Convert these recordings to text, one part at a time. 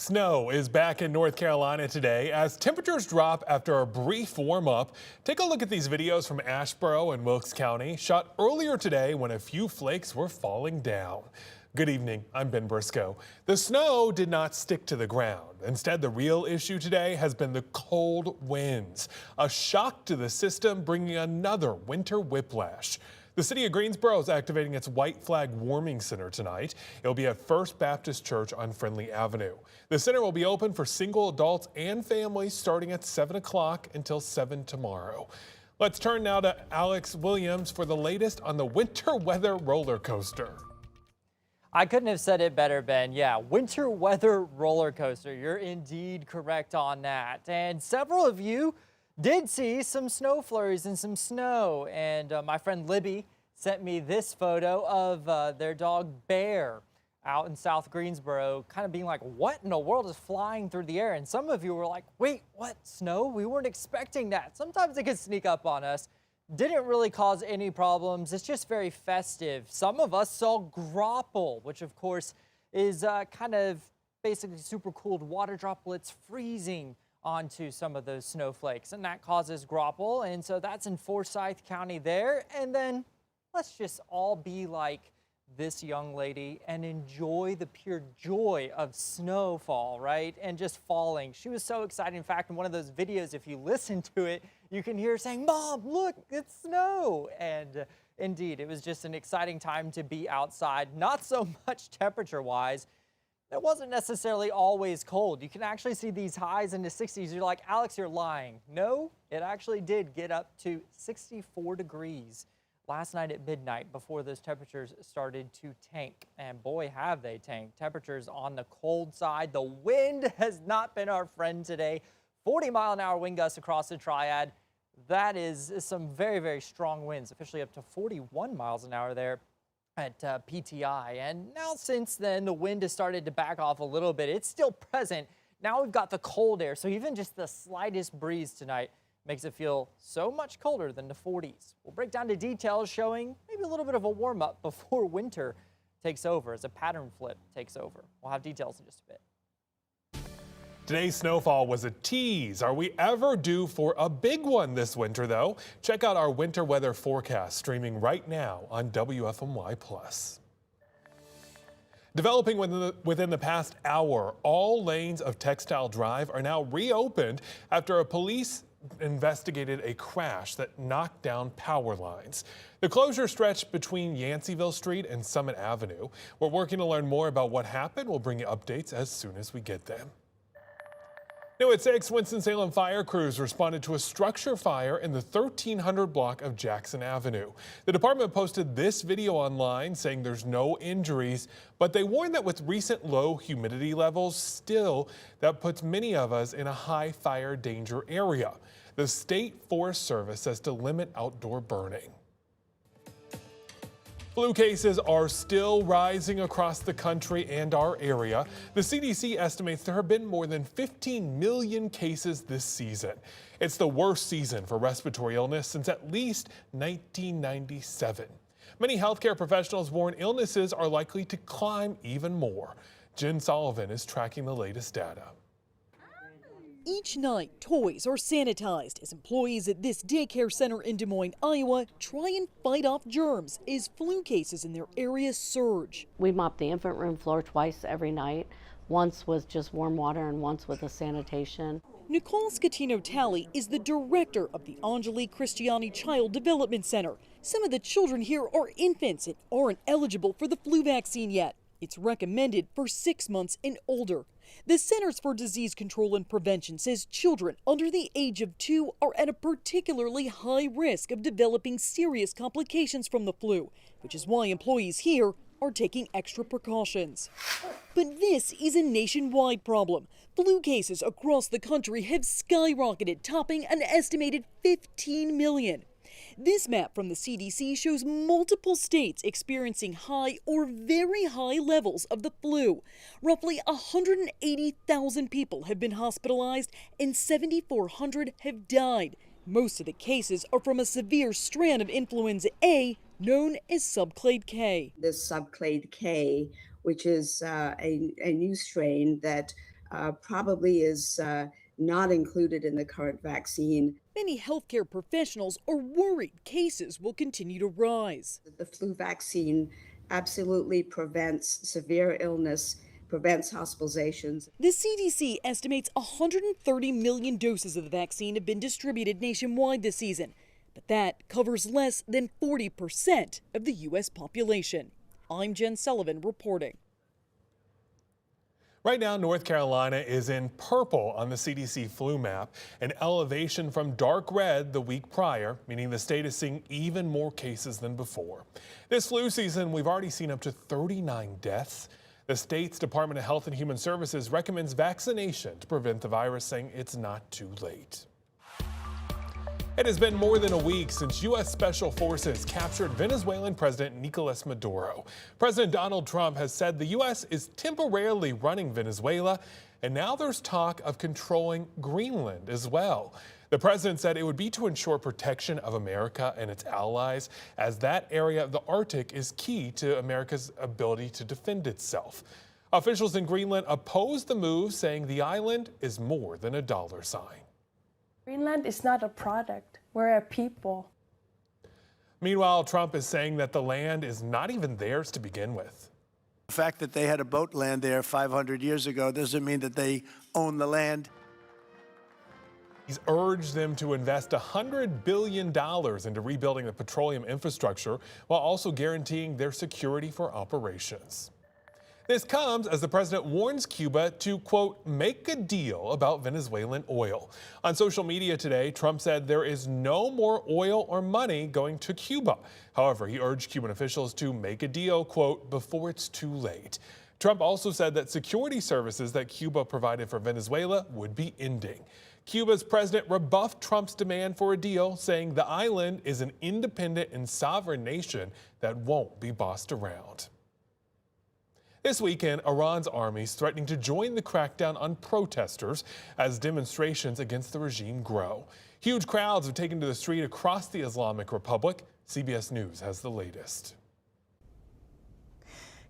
Snow is back in North Carolina today as temperatures drop after a brief warm-up. Take a look at these videos from Asheboro and Wilkes County, shot earlier today when a few flakes were falling down. Good evening, I'm Ben Briscoe. The snow did not stick to the ground. Instead, the real issue today has been the cold winds, a shock to the system, bringing another winter whiplash. The city of Greensboro is activating its White Flag Warming Center tonight. It'll be at First Baptist Church on Friendly Avenue. The center will be open for single adults and families starting at 7 o'clock until 7 tomorrow. Let's turn now to Alex Williams for the latest on the winter weather roller coaster. I couldn't have said it better, Ben. Yeah, winter weather roller coaster. You're indeed correct on that. And several of you did see some snow flurries and some snow. And my friend Libby sent me this photo of their dog Bear out in South Greensboro, kind of being like, what in the world is flying through the air? And some of you were like, wait, what, snow? We weren't expecting that. Sometimes it can sneak up on us. Didn't really cause any problems. It's just very festive. Some of us saw grapple, which of course is kind of basically super cooled water droplets freezing onto some of those snowflakes, and that causes grapple. And so that's in Forsyth County there. And then let's just all be like this young lady and enjoy the pure joy of snowfall, right? And just falling. She was so excited. In fact, in one of those videos, if you listen to it, you can hear her saying, "Mom, look, it's snow." And indeed, it was just an exciting time to be outside. Not so much temperature-wise. It wasn't necessarily always cold. You can actually see these highs in the 60s. You're like, Alex, you're lying. No, it actually did get up to 64 degrees last night at midnight before those temperatures started to tank. And boy, have they tanked. Temperatures on the cold side. The wind has not been our friend today. 40-mile-an-hour wind gusts across the Triad. That is some very, very strong winds, officially up to 41 miles an hour there at PTI. And now since then, the wind has started to back off a little bit. It's still present. Now we've got the cold air. So even just the slightest breeze tonight makes it feel so much colder than the 40s. We'll break down the details showing maybe a little bit of a warm up before winter takes over as a pattern flip takes over. We'll have details in just a bit. Today's snowfall was a tease. Are we ever due for a big one this winter, though? Check out our winter weather forecast streaming right now on WFMY+. Developing within the past hour, all lanes of Textile Drive are now reopened after a police investigated a crash that knocked down power lines. The closure stretched between Yanceyville Street and Summit Avenue. We're working to learn more about what happened. We'll bring you updates as soon as we get them. New at 6, Winston-Salem fire crews responded to a structure fire in the 1300 block of Jackson Avenue. The department posted this video online saying there's no injuries, but they warn that with recent low humidity levels, still that puts many of us in a high fire danger area. The State Forest Service says to limit outdoor burning. Flu cases are still rising across the country and our area. The CDC estimates there have been more than 15 million cases this season. It's the worst season for respiratory illness since at least 1997. Many healthcare professionals warn illnesses are likely to climb even more. Jen Sullivan is tracking the latest data. Each night, toys are sanitized as employees at this daycare center in Des Moines, Iowa, try and fight off germs as flu cases in their area surge. We mop the infant room floor twice every night, once with just warm water and once with a sanitation. Nicole Scatino-Talley is the director of the Angeli Cristiani Child Development Center. Some of the children here are infants and aren't eligible for the flu vaccine yet. It's recommended for 6 months and older. The Centers for Disease Control and Prevention says children under the age of 2 are at a particularly high risk of developing serious complications from the flu, which is why employees here are taking extra precautions. But this is a nationwide problem. Flu cases across the country have skyrocketed, topping an estimated 15 million. This map from the CDC shows multiple states experiencing high or very high levels of the flu. Roughly 180,000 people have been hospitalized and 7,400 have died. Most of the cases are from a severe strand of influenza A known as subclade K. This subclade K, which is a new strain that probably is not included in the current vaccine. Many healthcare professionals are worried cases will continue to rise. The flu vaccine absolutely prevents severe illness, prevents hospitalizations. The CDC estimates 130 million doses of the vaccine have been distributed nationwide this season, but that covers less than 40% of the U.S. population. I'm Jen Sullivan reporting. Right now, North Carolina is in purple on the CDC flu map, an elevation from dark red the week prior, meaning the state is seeing even more cases than before. This flu season, we've already seen up to 39 deaths. The state's Department of Health and Human Services recommends vaccination to prevent the virus, saying it's not too late. It has been more than a week since U.S. Special Forces captured Venezuelan President Nicolas Maduro. President Donald Trump has said the U.S. is temporarily running Venezuela, and now there's talk of controlling Greenland as well. The president said it would be to ensure protection of America and its allies, as that area of the Arctic is key to America's ability to defend itself. Officials in Greenland opposed the move, saying the island is more than a dollar sign. Greenland is not a product, we're a people. Meanwhile, Trump is saying that the land is not even theirs to begin with. The fact that they had a boat land there 500 years ago doesn't mean that they own the land. He's urged them to invest $100 billion into rebuilding the petroleum infrastructure while also guaranteeing their security for operations. This comes as the president warns Cuba to, quote, make a deal about Venezuelan oil. On social media today, Trump said there is no more oil or money going to Cuba. However, he urged Cuban officials to make a deal, quote, before it's too late. Trump also said that security services that Cuba provided for Venezuela would be ending. Cuba's president rebuffed Trump's demand for a deal, saying the island is an independent and sovereign nation that won't be bossed around. This weekend, Iran's army is threatening to join the crackdown on protesters as demonstrations against the regime grow. Huge crowds have taken to the street across the Islamic Republic. CBS News has the latest.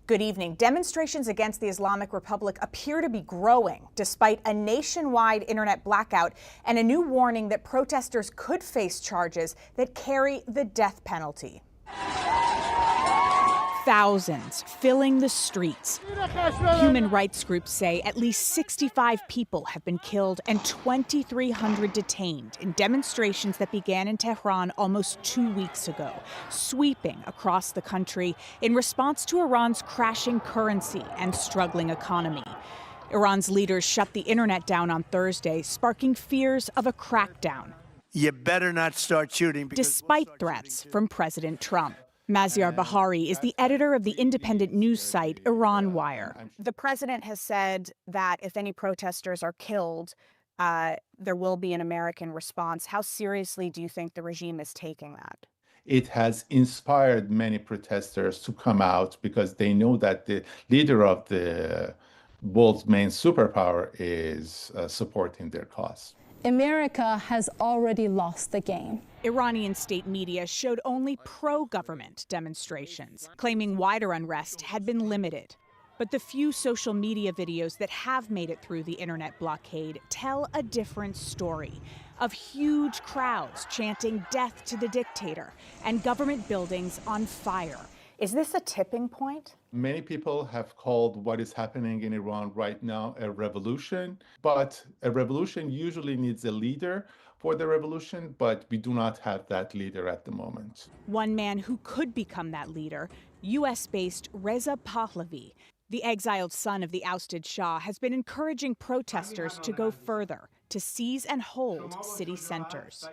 Good evening. Demonstrations against the Islamic Republic appear to be growing despite a nationwide internet blackout and a new warning that protesters could face charges that carry the death penalty. Thousands filling the streets. Human rights groups say at least 65 people have been killed and 2,300 detained in demonstrations that began in Tehran almost 2 weeks ago, sweeping across the country in response to Iran's crashing currency and struggling economy. Iran's leaders shut the internet down on Thursday, sparking fears of a crackdown. You better not start shooting. Despite threats from President Trump. Maziar Bahari is the editor of the independent news site Iran Wire. The president has said that if any protesters are killed, there will be an American response. How seriously do you think the regime is taking that? It has inspired many protesters to come out because they know that the leader of the world's main superpower is supporting their cause. America has already lost the game. Iranian state media showed only pro-government demonstrations, claiming wider unrest had been limited. But the few social media videos that have made it through the internet blockade tell a different story of huge crowds chanting death to the dictator and government buildings on fire. Is this a tipping point? Many people have called what is happening in Iran right now a revolution, but a revolution usually needs a leader for the revolution, but we do not have that leader at the moment. One man who could become that leader, U.S.-based Reza Pahlavi, the exiled son of the ousted Shah, has been encouraging protesters to go further, to seize and hold city centers.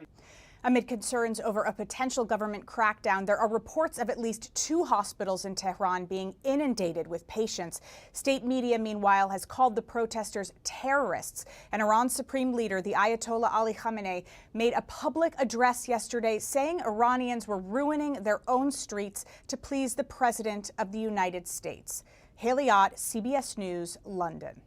Amid concerns over a potential government crackdown, there are reports of at least 2 hospitals in Tehran being inundated with patients. State media, meanwhile, has called the protesters terrorists. And Iran's supreme leader, the Ayatollah Ali Khamenei, made a public address yesterday saying Iranians were ruining their own streets to please the President of the United States. Haley Ott, CBS News, London.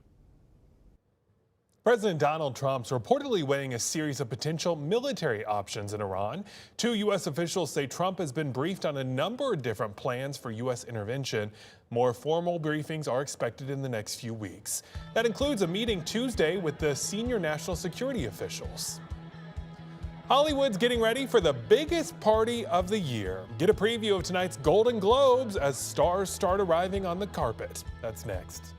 President Donald Trump's reportedly weighing a series of potential military options in Iran. 2 U.S. officials say Trump has been briefed on a number of different plans for U.S. intervention. More formal briefings are expected in the next few weeks. That includes a meeting Tuesday with the senior national security officials. Hollywood's getting ready for the biggest party of the year. Get a preview of tonight's Golden Globes as stars start arriving on the carpet. That's next.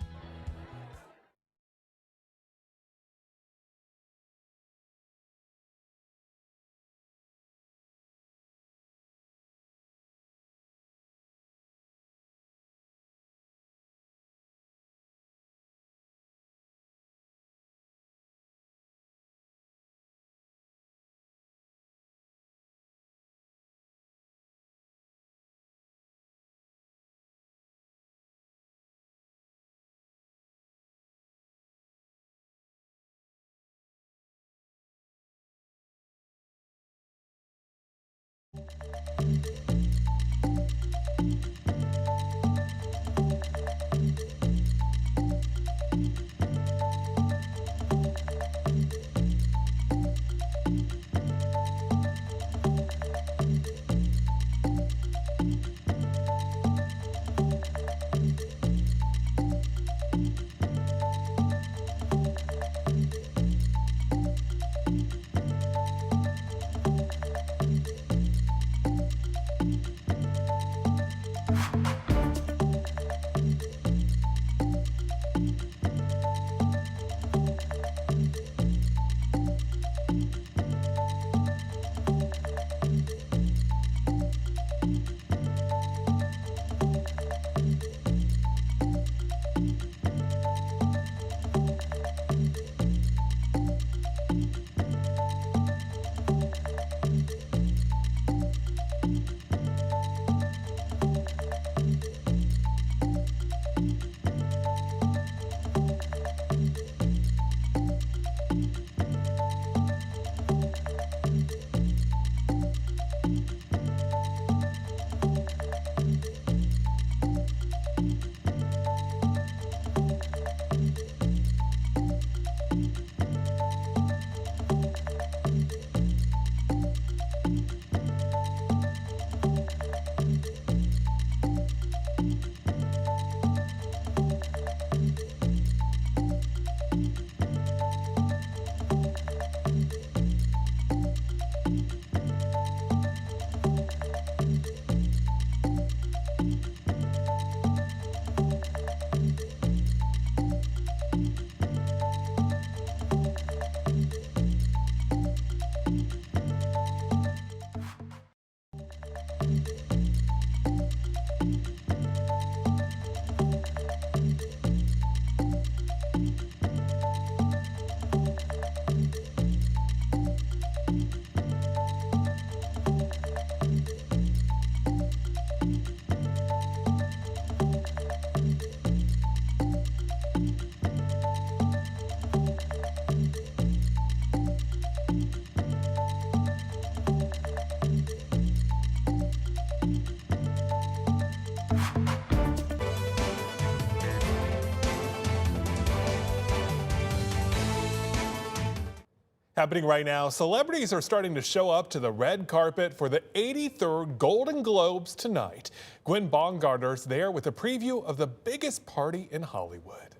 Happening right now, celebrities are starting to show up to the red carpet for the 83rd Golden Globes tonight. Gwen Baumgartner's there with a preview of the biggest party in Hollywood.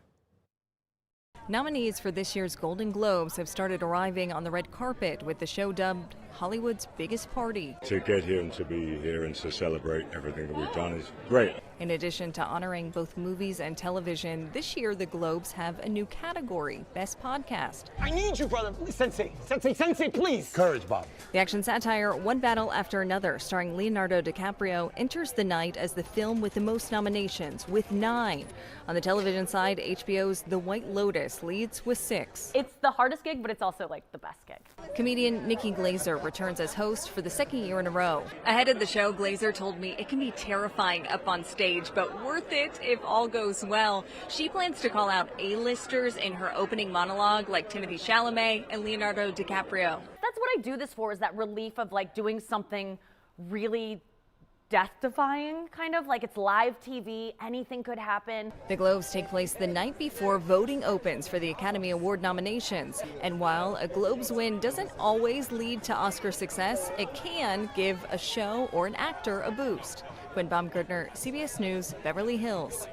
Nominees for this year's Golden Globes have started arriving on the red carpet with the show dubbed Hollywood's biggest party. To get here and to be here and to celebrate everything that we've done is great. In addition to honoring both movies and television, this year the Globes have a new category, Best Podcast. I need you, brother. Sensei, please. Courage, Bob. The action satire One Battle After Another, starring Leonardo DiCaprio, enters the night as the film with the most nominations, with 9. On the television side, HBO's The White Lotus leads with 6. It's the hardest gig, but it's also like the best gig. Comedian Nikki Glazer returns as host for the second year in a row. Ahead of the show, Glazer told me it can be terrifying up on stage, but worth it if all goes well. She plans to call out A-listers in her opening monologue, like Timothée Chalamet and Leonardo DiCaprio. That's what I do this for, is that relief of like doing something really death-defying, kind of like it's live TV, anything could happen. The Globes take place the night before voting opens for the Academy Award nominations. And while a Globes win doesn't always lead to Oscar success, it can give a show or an actor a boost. Quinn Baumgartner, CBS News, Beverly Hills.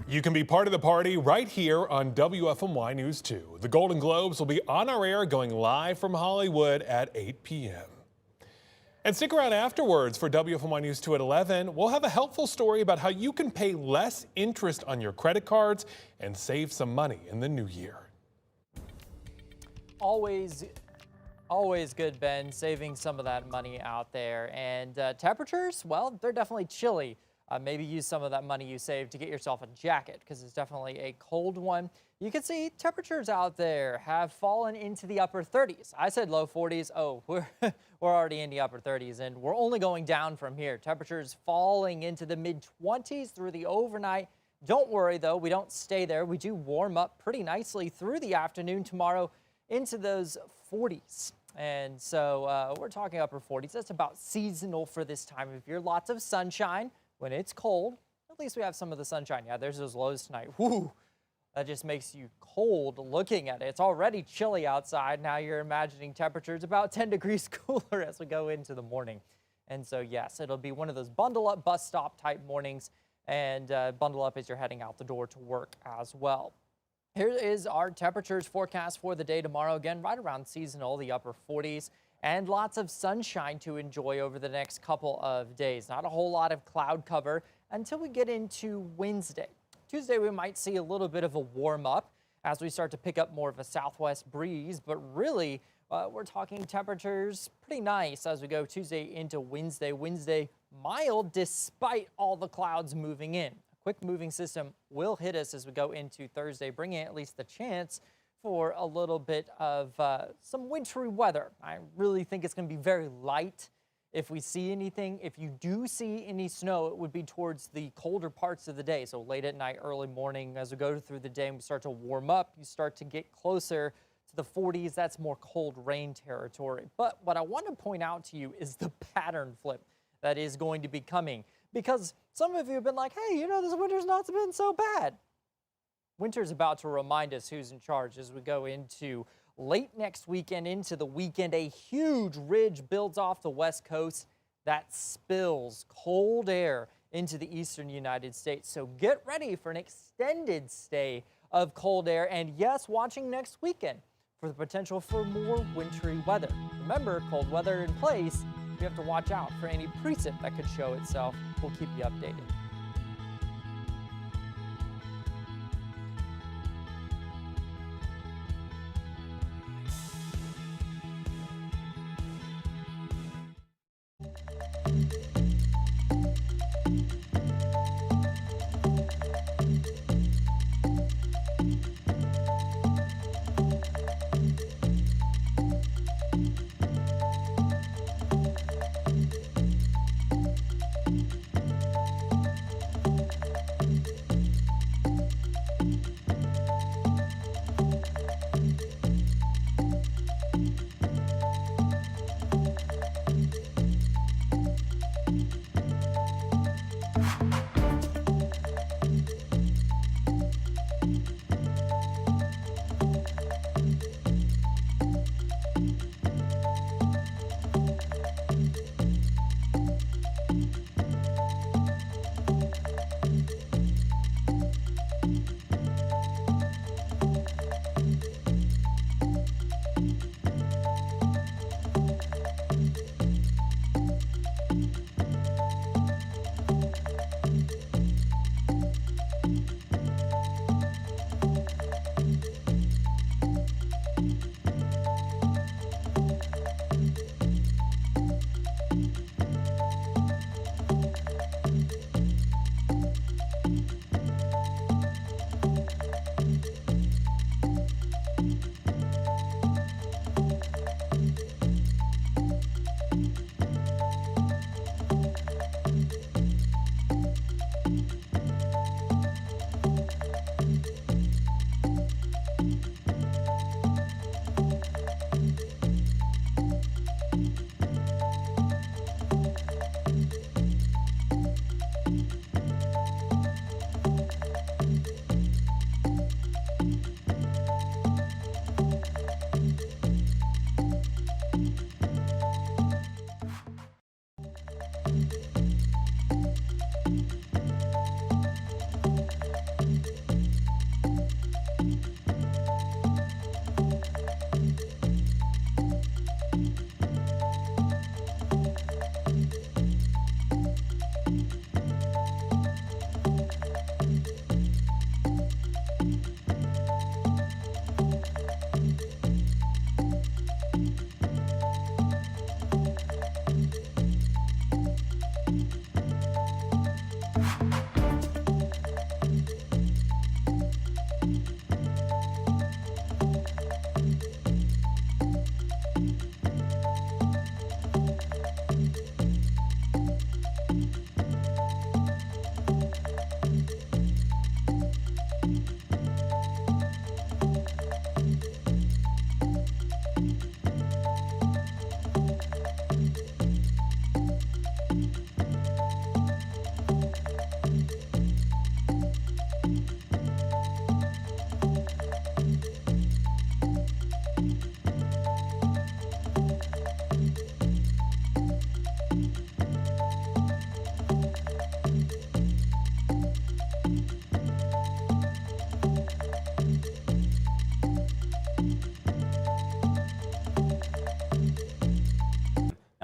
You can be part of the party right here on WFMY News 2. The Golden Globes will be on our air going live from Hollywood at 8 p.m. And stick around afterwards for WFMY News 2 at 11. We'll have a helpful story about how you can pay less interest on your credit cards and save some money in the new year. Always good, Ben, saving some of that money out there. And temperatures, well, they're definitely chilly. Maybe use some of that money you saved to get yourself a jacket because it's definitely a cold one. You can see temperatures out there have fallen into the upper 30s. I said low 40s. Oh, we're already in the upper 30s, and we're only going down from here. Temperatures falling into the mid-20s through the overnight. Don't worry, though. We don't stay there. We do warm up pretty nicely through the afternoon tomorrow into those 40s. And so we're talking upper 40s. That's about seasonal for this time of year. Lots of sunshine. When it's cold, at least we have some of the sunshine. Yeah, there's those lows tonight. Whoo, that just makes you cold looking at it. It's already chilly outside. Now you're imagining temperatures about 10 degrees cooler as we go into the morning. And so, yes, it'll be one of those bundle up bus stop type mornings, and bundle up as you're heading out the door to work as well. Here is our temperatures forecast for the day tomorrow. Again, right around seasonal, the upper 40s. And lots of sunshine to enjoy over the next couple of days. Not a whole lot of cloud cover until we get into Wednesday. Tuesday, we might see a little bit of a warm up as we start to pick up more of a southwest breeze. But really, we're talking temperatures pretty nice as we go Tuesday into Wednesday. Wednesday, mild despite all the clouds moving in. A quick moving system will hit us as we go into Thursday, bringing at least the chance for a little bit of some wintry weather. I really think it's going to be very light if we see anything. If you do see any snow, it would be towards the colder parts of the day. So late at night, early morning, as we go through the day and we start to warm up, you start to get closer to the 40s. That's more cold rain territory. But what I want to point out to you is the pattern flip that is going to be coming. Because some of you have been like, hey, you know, this winter's not been so bad. Winter's about to remind us who's in charge as we go into late next weekend, into the weekend. A huge ridge builds off the west coast that spills cold air into the eastern United States. So get ready for an extended stay of cold air. And yes, watching next weekend for the potential for more wintry weather. Remember, cold weather in place, you have to watch out for any precip that could show itself. We'll keep you updated.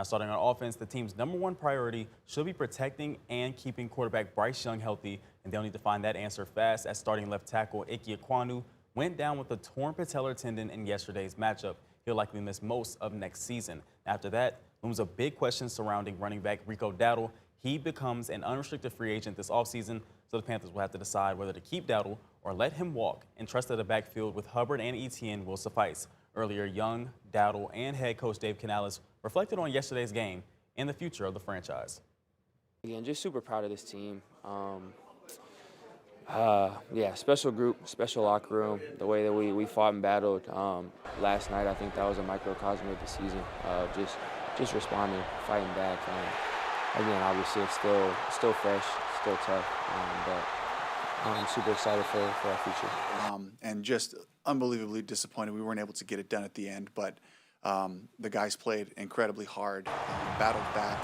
starting on offense, the team's #1 priority should be protecting and keeping quarterback Bryce Young healthy, and they'll need to find that answer fast as starting left tackle Ike Ekwonu went down with a torn patellar tendon in yesterday's matchup. He'll likely miss most of next season. After that, looms a big question surrounding running back Rico Dowdle. He becomes an unrestricted free agent this offseason, so the Panthers will have to decide whether to keep Dowdle or let him walk and trust that the backfield with Hubbard and Etienne will suffice. Earlier, Young, Dowdle, and head coach Dave Canales reflected on yesterday's game and the future of the franchise. Again, just super proud of this team. Yeah, special group, special locker room, the way that we fought and battled last night. I think that was a microcosm of the season, just responding, fighting back. Again, obviously it's still fresh, still tough, but I'm super excited for our future. And just unbelievably disappointed we weren't able to get it done at the end, but the guys played incredibly hard, battled back,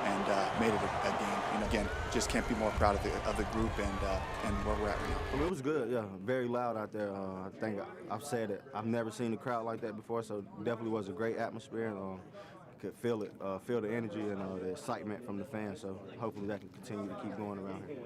and made it a game. And again, just can't be more proud of the group and where we're at right now. Well, it was good, yeah, very loud out there. I think I've said it. I've never seen a crowd like that before, so it definitely was a great atmosphere. Could feel it, feel the energy and the excitement from the fans. So hopefully that can continue to keep going around here.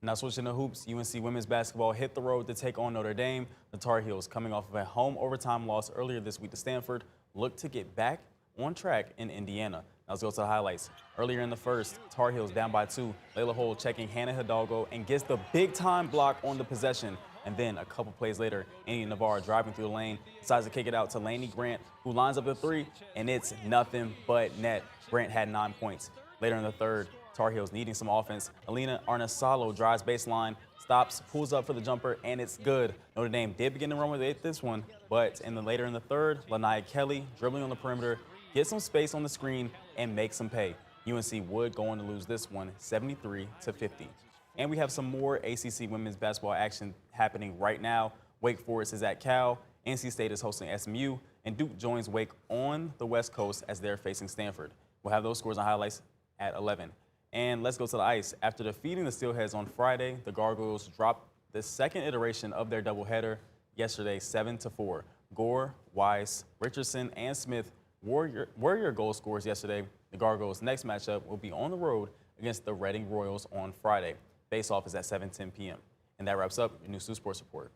Now switching to hoops, UNC women's basketball hit the road to take on Notre Dame. The Tar Heels, coming off of a home overtime loss earlier this week to Stanford, look to get back on track in Indiana. Now let's go to the highlights. Earlier in the first, Tar Heels down by 2. Layla Hull checking Hannah Hidalgo and gets the big-time block on the possession. And then a couple plays later, Annie Navarre driving through the lane, decides to kick it out to Lainey Grant, who lines up the 3, and it's nothing but net. Grant had 9 points. Later in the third, Tar Heels needing some offense. Alina Arnasalo drives baseline, stops, pulls up for the jumper, and it's good. Notre Dame did begin to run with it this one, but later in the third, Lanaya Kelly dribbling on the perimeter, gets some space on the screen, and makes some pay. UNC would go on to lose this one 73-50. And we have some more ACC women's basketball action happening right now. Wake Forest is at Cal, NC State is hosting SMU, and Duke joins Wake on the West Coast as they're facing Stanford. We'll have those scores and highlights at 11. And let's go to the ice. After defeating the Steelheads on Friday, the Gargoyles dropped the second iteration of their doubleheader yesterday 7-4. Gore, Weiss, Richardson, and Smith were your goal scorers yesterday. The Gargoyles' next matchup will be on the road against the Reading Royals on Friday. Face-off is at 7:10 p.m. And that wraps up your News 2 Sports Report.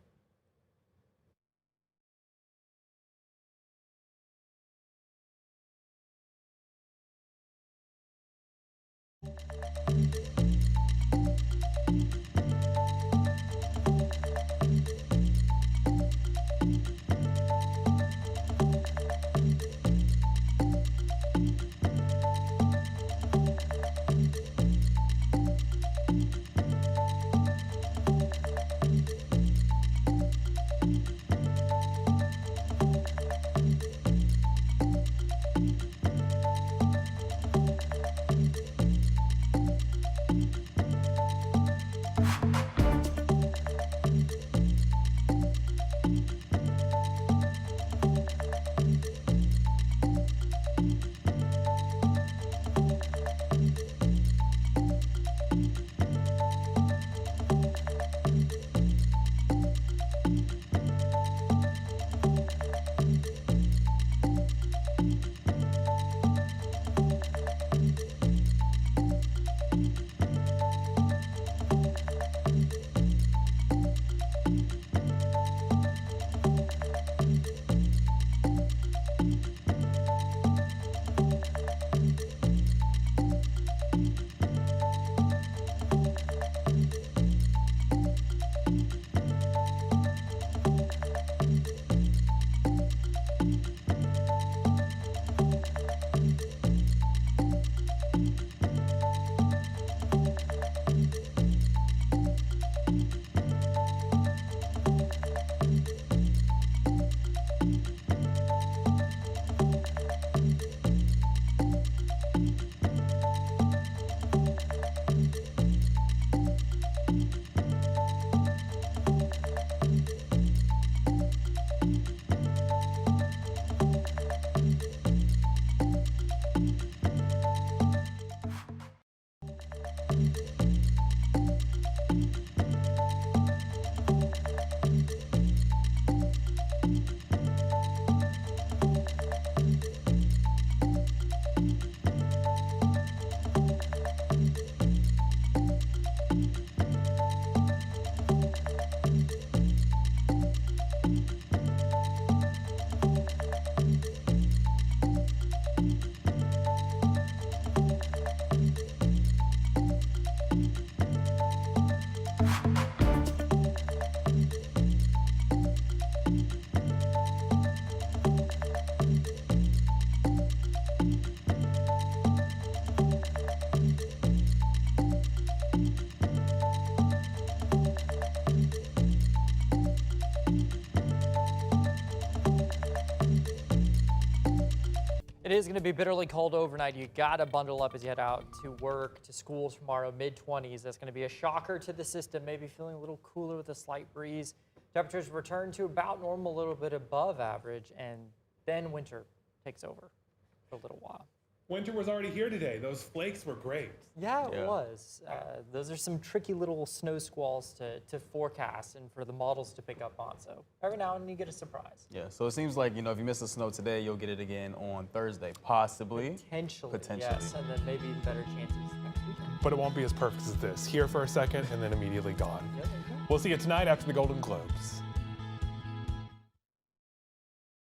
It is going to be bitterly cold overnight. You got to bundle up as you head out to work, to school tomorrow, mid-20s. That's going to be a shocker to the system, maybe feeling a little cooler with a slight breeze. Temperatures return to about normal, a little bit above average, and then winter takes over for a little while. Winter was already here today. Those flakes were great. Yeah, it was. Those are some tricky little snow squalls to forecast and for the models to pick up on. So every now and then you get a surprise. Yeah, so it seems like, if you miss the snow today, you'll get it again on Thursday, possibly. Potentially. Yes, and then maybe even better chances next weekend. But it won't be as perfect as this. Here for a second and then immediately gone. We'll see you tonight after the Golden Globes.